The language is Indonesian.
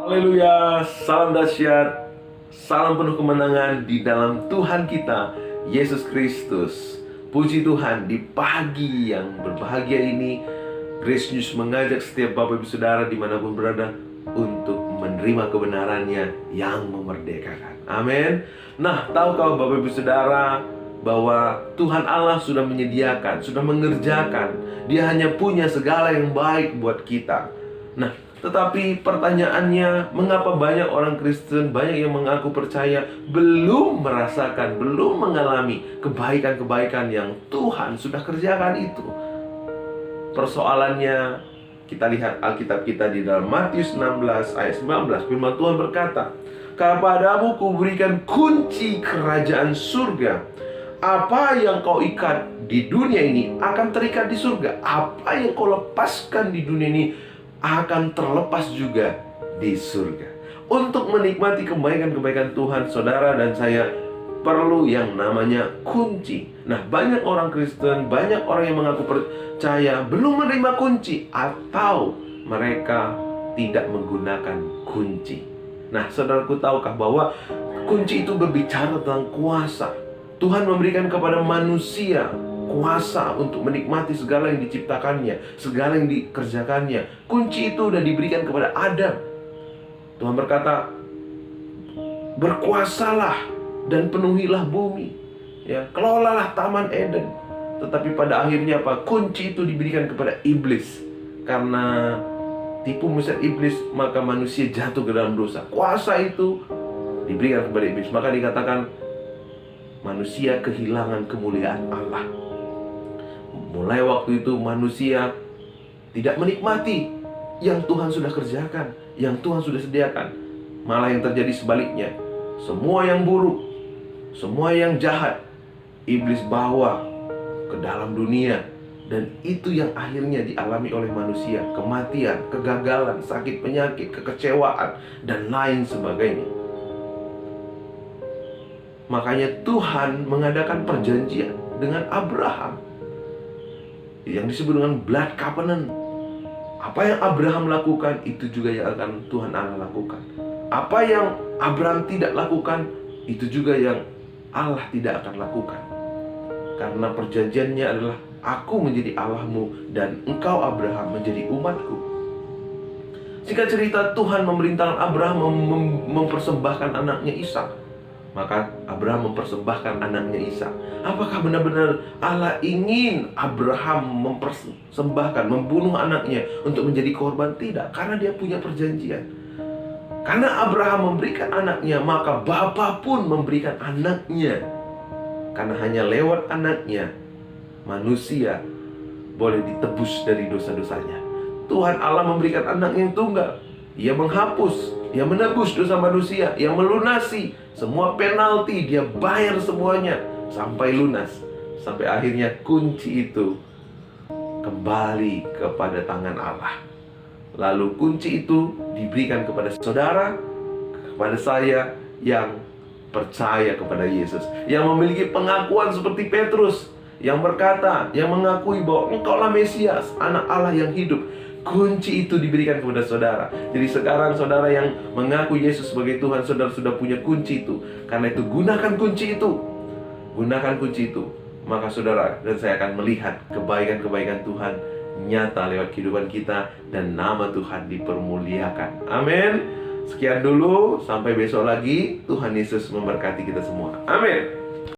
Haleluya, salam dahsyat, salam penuh kemenangan di dalam Tuhan kita, Yesus Kristus. Puji Tuhan, di pagi yang berbahagia ini, Grace News mengajak setiap Bapak Ibu Saudara dimanapun berada untuk menerima kebenarannya yang memerdekakan. Amin. Nah, tahukah Bapak Ibu Saudara bahwa Tuhan Allah sudah menyediakan, sudah mengerjakan. Dia hanya punya segala yang baik buat kita. Nah, tetapi pertanyaannya, mengapa banyak orang Kristen, banyak yang mengaku percaya, belum merasakan, belum mengalami kebaikan-kebaikan yang Tuhan sudah kerjakan itu? Persoalannya, kita lihat Alkitab kita di dalam Matius 16 ayat 19. Firman Tuhan berkata, "Kepadamu kuberikan kunci kerajaan surga. Apa yang kau ikat di dunia ini akan terikat di surga. Apa yang kau lepaskan di dunia ini akan terlepas juga di surga." Untuk menikmati kebaikan-kebaikan Tuhan, saudara dan saya perlu yang namanya kunci. Nah, banyak orang Kristen, banyak orang yang mengaku percaya belum menerima kunci, atau mereka tidak menggunakan kunci. Nah, saudaraku, tahukah bahwa kunci itu berbicara tentang kuasa. Tuhan memberikan kepada manusia kuasa untuk menikmati segala yang diciptakannya, segala yang dikerjakannya. Kunci itu sudah diberikan kepada Adam. Tuhan berkata, "Berkuasalah dan penuhilah bumi, ya, kelolalah taman Eden." Tetapi pada akhirnya apa? Kunci itu diberikan kepada iblis. Karena tipu muslihat iblis, maka manusia jatuh ke dalam dosa. Kuasa itu diberikan kepada iblis. Maka dikatakan manusia kehilangan kemuliaan Allah. Mulai waktu itu manusia tidak menikmati yang Tuhan sudah kerjakan, yang Tuhan sudah sediakan. Malah yang terjadi sebaliknya. Semua yang buruk, semua yang jahat, iblis bawa ke dalam dunia. Dan itu yang akhirnya dialami oleh manusia. Kematian, kegagalan, sakit penyakit, kekecewaan, dan lain sebagainya. Makanya Tuhan mengadakan perjanjian dengan Abraham yang disebut dengan blood covenant. Apa yang Abraham lakukan, itu juga yang akan Tuhan Allah lakukan. Apa yang Abraham tidak lakukan, itu juga yang Allah tidak akan lakukan. Karena perjanjiannya adalah, aku menjadi Allahmu dan engkau Abraham menjadi umatku. Singkat cerita, Tuhan memerintahkan Abraham mempersembahkan anaknya Ishak. Maka Abraham mempersembahkan anaknya Ishak. Apakah benar-benar Allah ingin Abraham mempersembahkan, membunuh anaknya untuk menjadi korban? Tidak, karena dia punya perjanjian. Karena Abraham memberikan anaknya, maka Bapa pun memberikan anaknya. Karena hanya lewat anaknya manusia boleh ditebus dari dosa-dosanya. Tuhan Allah memberikan anak yang tunggal. Ia menghapus, Ia menebus dosa manusia, Ia melunasi semua penalti, Dia bayar semuanya sampai lunas. Sampai akhirnya kunci itu kembali kepada tangan Allah. Lalu kunci itu diberikan kepada saudara, kepada saya yang percaya kepada Yesus, yang memiliki pengakuan seperti Petrus, yang berkata, yang mengakui bahwa engkaulah Mesias, anak Allah yang hidup. Kunci itu diberikan kepada saudara. Jadi sekarang saudara yang mengaku Yesus sebagai Tuhan, saudara sudah punya kunci itu. Karena itu gunakan kunci itu. Gunakan kunci itu. Maka saudara dan saya akan melihat kebaikan-kebaikan Tuhan nyata lewat kehidupan kita, dan nama Tuhan dipermuliakan. Amin. Sekian dulu, sampai besok lagi. Tuhan Yesus memberkati kita semua. Amin.